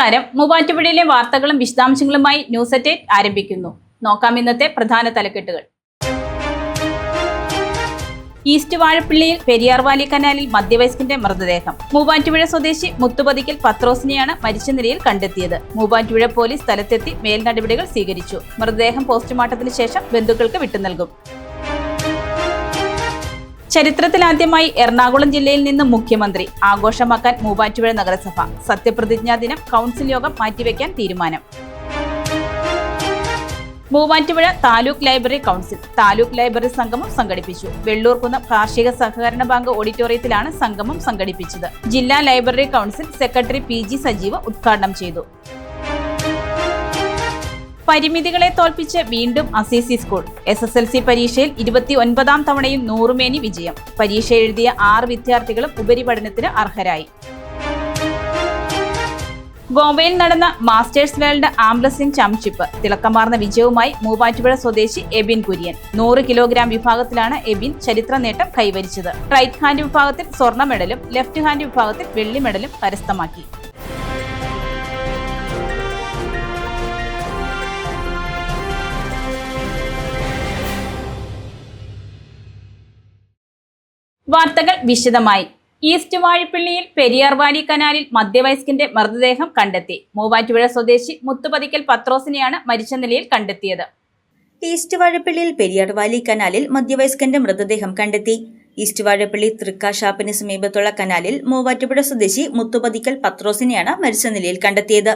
നമസ്കാരം. മൂവാറ്റുപുഴയിലെ വാർത്തകളും വിശദാംശങ്ങളുമായി ന്യൂസ് അറ്റ് 8 ആരംഭിക്കുന്നു. നോക്കാം ഇന്നത്തെ പ്രധാന തലക്കെട്ടുകൾ. ഈസ്റ്റ് വാഴപ്പിള്ളിയിൽ പെരിയാർ വാലി കനാലിൽ മധ്യവയസ്കന്റെ മൃതദേഹം. മൂവാറ്റുപുഴ സ്വദേശി മുത്തുപതിക്കൽ പത്രോസിനെയാണ് മരിച്ച നിലയിൽ കണ്ടെത്തിയത്. മൂവാറ്റുപുഴ പോലീസ് സ്ഥലത്തെത്തി മേൽനടപടികൾ സ്വീകരിച്ചു. മൃതദേഹം പോസ്റ്റ്മോർട്ടത്തിന് ശേഷം ബന്ധുക്കൾക്ക് വിട്ടുനൽകും. ചരിത്രത്തിലാദ്യമായി എറണാകുളം ജില്ലയിൽ നിന്ന് മുഖ്യമന്ത്രി. ആഘോഷമാക്കാൻ മൂവാറ്റുപുഴ നഗരസഭ. സത്യപ്രതിജ്ഞാ ദിനം കൗൺസിൽ യോഗം മാറ്റിവെക്കാൻ തീരുമാനം. Muvattupuzha taluk library council taluk library സംഗമം സംഘടിപ്പിച്ചു. വെള്ളൂർകുന്നം കാർഷിക സഹകരണ ബാങ്ക് ഓഡിറ്റോറിയത്തിലാണ് സംഗമം സംഘടിപ്പിച്ചത്. ജില്ലാ library council secretary PG Sajeev ഉദ്ഘാടനം ചെയ്തു. പരിമിതികളെ തോൽപ്പിച്ച് വീണ്ടും അസീസി സ്കൂൾ. SSLC പരീക്ഷയിൽ 29ാം തവണയും 100 മേനി വിജയം. പരീക്ഷ എഴുതിയ 6 വിദ്യാർത്ഥികളും ഉപരിപഠനത്തിന് അർഹരായി. ഗോവയിൽ നടന്ന masters world arm wrestling championship തിളക്കമാർന്ന വിജയവുമായി മൂവാറ്റുപുഴ സ്വദേശി എബിൻ കുര്യൻ. 100 കിലോഗ്രാം വിഭാഗത്തിലാണ് എബിൻ ചരിത്ര നേട്ടം കൈവരിച്ചത്. റൈറ്റ് ഹാൻഡ് വിഭാഗത്തിൽ സ്വർണ്ണ മെഡലും ലെഫ്റ്റ് ഹാൻഡ് വിഭാഗത്തിൽ വെള്ളി മെഡലും കരസ്ഥമാക്കി. വാർത്തകൾ വിശദമായി. ഈസ്റ്റ് വാഴപ്പിള്ളിയിൽ പെരിയാർ വാലി കനാലിൽ മധ്യവയസ്കന്റെ മൃതദേഹം കണ്ടെത്തി. മൂവാറ്റുപുഴ സ്വദേശി മുത്തുപതിക്കൽ പത്രോസിനെയാണ് മരിച്ച നിലയിൽ കണ്ടെത്തിയത്. ഈസ്റ്റ് വാഴപ്പിള്ളിയിൽ പെരിയാർ വാലി കനാലിൽ മധ്യവയസ്കന്റെ മൃതദേഹം കണ്ടെത്തി. ഈസ്റ്റ് വാഴപ്പിള്ളി തൃക്ക ഷാപ്പിന് സമീപത്തുള്ള കനാലിൽ മൂവാറ്റുപുഴ സ്വദേശി മുത്തുപതിക്കൽ പത്രോസിനെയാണ് മരിച്ച നിലയിൽ കണ്ടെത്തിയത്.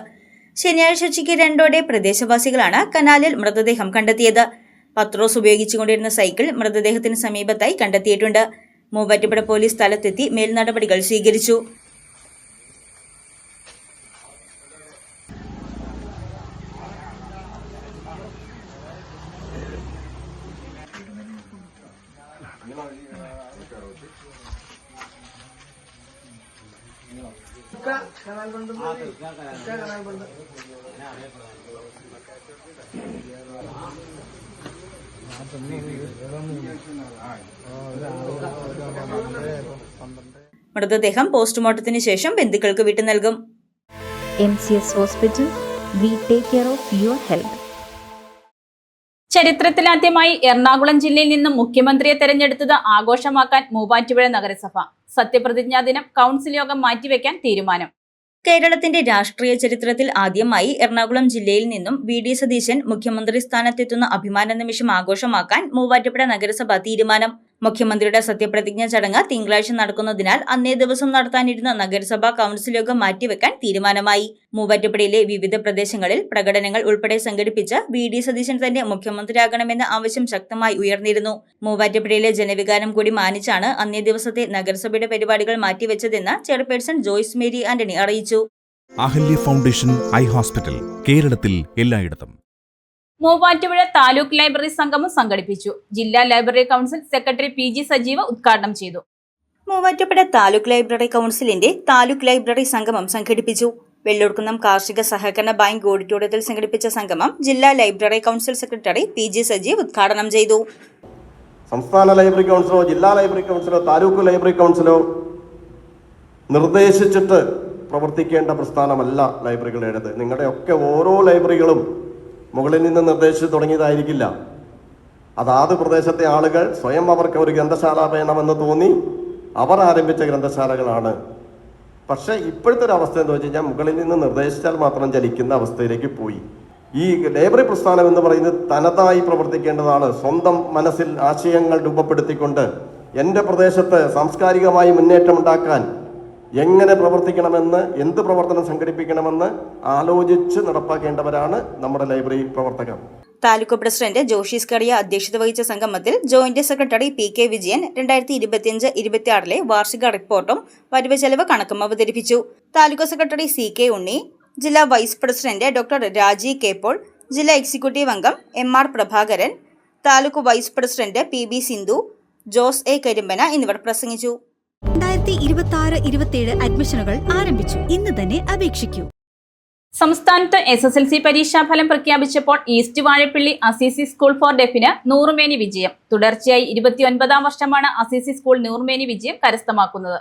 ശനിയാഴ്ച ഉച്ചയ്ക്ക് 2 പ്രദേശവാസികളാണ് കനാലിൽ മൃതദേഹം കണ്ടെത്തിയത്. പത്രോസ് ഉപയോഗിച്ചുകൊണ്ടിരുന്ന സൈക്കിൾ മൃതദേഹത്തിന് സമീപത്തായി കണ്ടെത്തിയിട്ടുണ്ട്. മൂവാറ്റുപുഴ പോലീസ് സ്ഥലത്തെത്തി മേൽനടപടികൾ സ്വീകരിച്ചു. മൃതദേഹം പോസ്റ്റ്മോർട്ടത്തിന് ശേഷം ബന്ധുക്കൾക്ക് വിട്ടു നൽകും. MCS hospital, we take care of your health. ചരിത്രത്തിലാദ്യമായി എറണാകുളം ജില്ലയിൽ നിന്നും മുഖ്യമന്ത്രിയെ തെരഞ്ഞെടുത്തത് ആഘോഷമാക്കാൻ മൂവാറ്റുപുഴ നഗരസഭ. സത്യപ്രതിജ്ഞാ ദിനം കൗൺസിൽ യോഗം മാറ്റിവെക്കാൻ തീരുമാനം. കേരളത്തിന്റെ രാഷ്ട്രീയ ചരിത്രത്തിൽ ആദ്യമായി എറണാകുളം ജില്ലയിൽ നിന്നും VD സതീശൻ മുഖ്യമന്ത്രി സ്ഥാനത്തെത്തുന്ന അഭിമാന നിമിഷം ആഘോഷമാക്കാൻ മൂവാറ്റുപുഴ നഗരസഭ തീരുമാനം. മുഖ്യമന്ത്രിയുടെ സത്യപ്രതിജ്ഞാ ചടങ്ങ് തിങ്കളാഴ്ച നടക്കുന്നതിനാൽ അന്നേ ദിവസം നടത്താനിരുന്ന നഗരസഭാ കൗൺസിൽ യോഗം മാറ്റിവെക്കാൻ തീരുമാനമായി. മൂവാറ്റുപുഴയിലെ വിവിധ പ്രദേശങ്ങളിൽ പ്രകടനങ്ങൾ ഉൾപ്പെടെ സംഘടിപ്പിച്ച് VD സതീശൻ തന്നെ മുഖ്യമന്ത്രിയാകണമെന്ന ആവശ്യം ശക്തമായി ഉയർന്നിരുന്നു. മൂവാറ്റുപുഴയിലെ ജനവികാരം കൂടി മാനിച്ചാണ് അന്നേ ദിവസത്തെ നഗരസഭയുടെ പരിപാടികൾ മാറ്റിവെച്ചതെന്ന് ചെയർപേഴ്സൺ ജോയ്സ് മേരി ആന്റണി അറിയിച്ചു. അഹല്യ ഫൗണ്ടേഷൻ ഐ ഹോസ്പിറ്റൽ, കേരളത്തിൽ എല്ലായിടത്തും. മൂവാറ്റുപുഴ താലൂക്ക് ലൈബ്രറി സംഗമം സംഘടിപ്പിച്ചു. ജില്ലാ library council secretary PG Sajeev ഉദ്ഘാടനം ചെയ്തു. മൂവാറ്റുപുഴ താലൂക്ക് ലൈബ്രറി കൗൺസിലിന്റെ താലൂക്ക് ലൈബ്രറി സംഗമം സംഘടിപ്പിച്ചു. വെള്ളൂർകുന്നം കാർഷിക സഹകരണ ബാങ്ക് ഓഡിറ്റോറിയത്തിൽ സംഘടിപ്പിച്ച സംഗമം ജില്ലാ library council secretary PG Sajeev ഉദ്ഘാടനം ചെയ്തു. സംസ്ഥാന ലൈബ്രറി കൗൺസിലോ ജില്ലാ ലൈബ്രറി കൗൺസിലോ താലൂക്ക് ലൈബ്രറി കൗൺസിലോ നിർദ്ദേശിച്ചിട്ട് പ്രവർത്തിക്കേണ്ട പ്രസ്ഥാനമല്ല ലൈബ്രറികളുടേത്. നിങ്ങളുടെയൊക്കെ ഓരോ ലൈബ്രറികളും മുകളിൽ നിന്ന് നിർദ്ദേശിച്ചു തുടങ്ങിയതായിരിക്കില്ല. അതാത് പ്രദേശത്തെ ആളുകൾ സ്വയം അവർക്ക് ഒരു ഗ്രന്ഥശാല വേണമെന്ന് തോന്നി അവർ ആരംഭിച്ച ഗ്രന്ഥശാലകളാണ്. പക്ഷേ ഇപ്പോഴത്തെ ഒരു അവസ്ഥ എന്ന് വെച്ച് കഴിഞ്ഞാൽ മുകളിൽ നിന്ന് നിർദ്ദേശിച്ചാൽ മാത്രം ചലിക്കുന്ന അവസ്ഥയിലേക്ക് പോയി. ഈ ലൈബ്രറി പ്രസ്ഥാനം എന്ന് പറയുന്നത് തനതായി പ്രവർത്തിക്കേണ്ടതാണ്. സ്വന്തം മനസ്സിൽ ആശയങ്ങൾ രൂപപ്പെടുത്തിക്കൊണ്ട് എൻ്റെ പ്രദേശത്ത് സാംസ്കാരികമായി മുന്നേറ്റമുണ്ടാക്കാൻ എങ്ങനെ പ്രവർത്തിക്കണമെന്ന്, എന്ത് പ്രവർത്തനം സംഘടിപ്പിക്കണമെന്ന് ആലോചിച്ച് നടപ്പാക്കേണ്ടവരാണ് നമ്മുടെ ലൈബ്രറി പ്രവർത്തകർ. താലൂക്ക് പ്രസിഡന്റ് ജോഷീസ് കറിയ അധ്യക്ഷത വഹിച്ച സംഗമത്തിൽ ജോയിന്റ് സെക്രട്ടറി PK വിജയൻ 2025-26 വാർഷിക റിപ്പോർട്ടും വരവ് ചെലവ് കണക്കും അവതരിപ്പിച്ചു. താലൂക്ക് സെക്രട്ടറി CK ഉണ്ണി, ജില്ലാ vice president doctor Raji K Paul, ജില്ലാ എക്സിക്യൂട്ടീവ് അംഗം MR Prabhakaran, taluk vice president PB Sindhu, Jose A Karimpana എന്നിവർ പ്രസംഗിച്ചു. 2026-27 അഡ്മിഷനുകൾ ആരംഭിച്ചു. ഇന്ന് തന്നെ അപേക്ഷിക്കൂ. സംസ്ഥാനത്ത് SSLC പരീക്ഷാഫലം പ്രഖ്യാപിച്ചപ്പോൾ east Vazhappilly Assisi school for ഡെഫിന് 100 മേനി വിജയം. തുടർച്ചയായി 29ാം വർഷമാണ് അസീസി സ്കൂൾ 100 മേനി വിജയം കരസ്ഥമാക്കുന്നത്.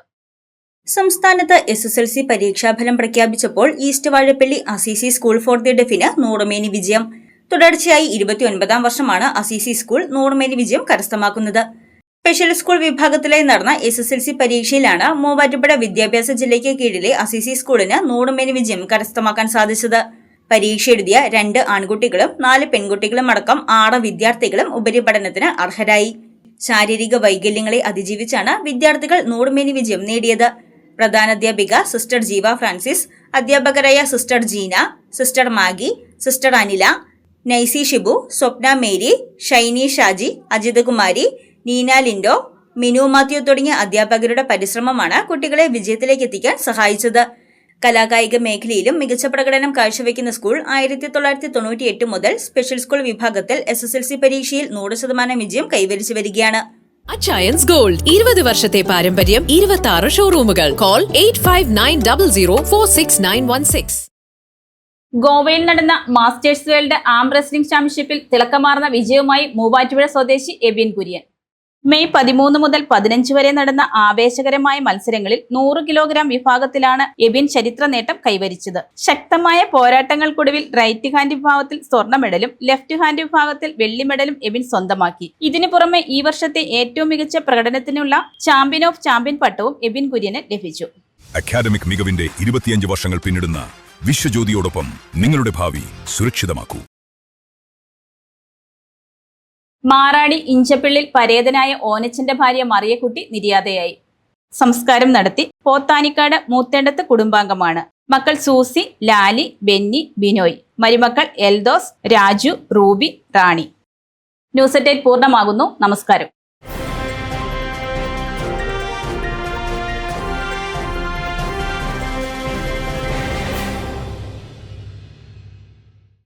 സംസ്ഥാനത്ത് SSLC പരീക്ഷാഫലം പ്രഖ്യാപിച്ചപ്പോൾ east Vazhappally Assisi school for the ഡെഫിന് 100 മേനി വിജയം. തുടർച്ചയായി 29ാം വർഷമാണ് അസീസി സ്കൂൾ 100 മേനി വിജയം കരസ്ഥമാക്കുന്നത്. സ്പെഷ്യൽ സ്കൂൾ വിഭാഗത്തിലായി നടന്ന SSLC പരീക്ഷയിലാണ് മൂവാറ്റുപുഴ വിദ്യാഭ്യാസ ജില്ലയ്ക്ക് കീഴിലെ അസീസി സ്കൂളിന് 100 മേനി വിജയം കരസ്ഥമാക്കാൻ സാധിച്ചത്. പരീക്ഷ എഴുതിയ 2 ആൺകുട്ടികളും 4 പെൺകുട്ടികളും അടക്കം 6 വിദ്യാർത്ഥികളും ഉപരിപഠനത്തിന് അർഹരായി. ശാരീരിക വൈകല്യങ്ങളെ അതിജീവിച്ചാണ് വിദ്യാർത്ഥികൾ 100 മേനി വിജയം നേടിയത്. പ്രധാനാധ്യാപിക സിസ്റ്റർ ജീവ ഫ്രാൻസിസ്, അധ്യാപകരായ sister Jeena, sister Maggie, sister Anila, Nicy Shibu, Swapna Mary, Shiny Shaji, Ajithakumari, Neena Lindo, Minu Mathew തുടങ്ങിയ അധ്യാപകരുടെ പരിശ്രമമാണ് കുട്ടികളെ വിജയത്തിലേക്ക് എത്തിക്കാൻ സഹായിച്ചത്. കലാകായിക മേഖലയിലും മികച്ച പ്രകടനം കാഴ്ചവെക്കുന്ന സ്കൂൾ 1998 മുതൽ സ്പെഷ്യൽ സ്കൂൾ വിഭാഗത്തിൽ SSLC പരീക്ഷയിൽ 100% വിജയം കൈവരിച്ചു വരികയാണ്. അച്ചയൻസ് ഗോൾഡ് 20 വർഷത്തെ പാരമ്പര്യം, 26 ഷോറൂമുകൾ. കോൾ 8590046916. ഗോവയിൽ നടന്ന മാസ്റ്റേഴ്സ് വേൾഡ് ആം റെസ്ലിംഗ് ചാമ്പ്യൻഷിപ്പിൽ തിളക്കമാർന്ന വിജയവുമായി മൂവാറ്റുപുഴ സ്വദേശി എബിൻ കുര്യൻ. മെയ് 13 മുതൽ 15 വരെ നടന്ന ആവേശകരമായ മത്സരങ്ങളിൽ 100 കിലോഗ്രാം വിഭാഗത്തിലാണ് എബിൻ ചരിത്ര നേട്ടം കൈവരിച്ചത്. ശക്തമായ പോരാട്ടങ്ങൾക്കൊടുവിൽ റൈറ്റ് ഹാൻഡ് വിഭാഗത്തിൽ സ്വർണ്ണ മെഡലും ലെഫ്റ്റ് ഹാൻഡ് വിഭാഗത്തിൽ വെള്ളി മെഡലും എബിൻ സ്വന്തമാക്കി. ഇതിനു പുറമെ ഈ വർഷത്തെ ഏറ്റവും മികച്ച പ്രകടനത്തിനുള്ള ചാമ്പ്യൻ ഓഫ് ചാമ്പ്യൻ പട്ടവും എബിൻ കുര്യന് ലഭിച്ചു. അക്കാദമിക് മികവിന്റെ 25 വർഷങ്ങൾ പിന്നിടുന്ന വിശ്വജ്യോതിയോടൊപ്പം നിങ്ങളുടെ ഭാവി സുരക്ഷിതമാക്കൂ. മാറാടി ഇഞ്ചപ്പിള്ളിൽ പരേതനായ ഓനച്ചന്റെ ഭാര്യ മറിയക്കുട്ടി നിര്യാതയായി. സംസ്കാരം നടത്തി പോത്താനിക്കാട് മൂത്തേണ്ടത്ത് കുടുംബാംഗമാണ്. മക്കൾ സൂസി, ലാലി, ബെന്നി, ബിനോയ്. മരുമക്കൾ എൽദോസ്, രാജു, റൂബി, റാണി. ന്യൂസ് 8 പൂർണ്ണമാകുന്നു. നമസ്കാരം.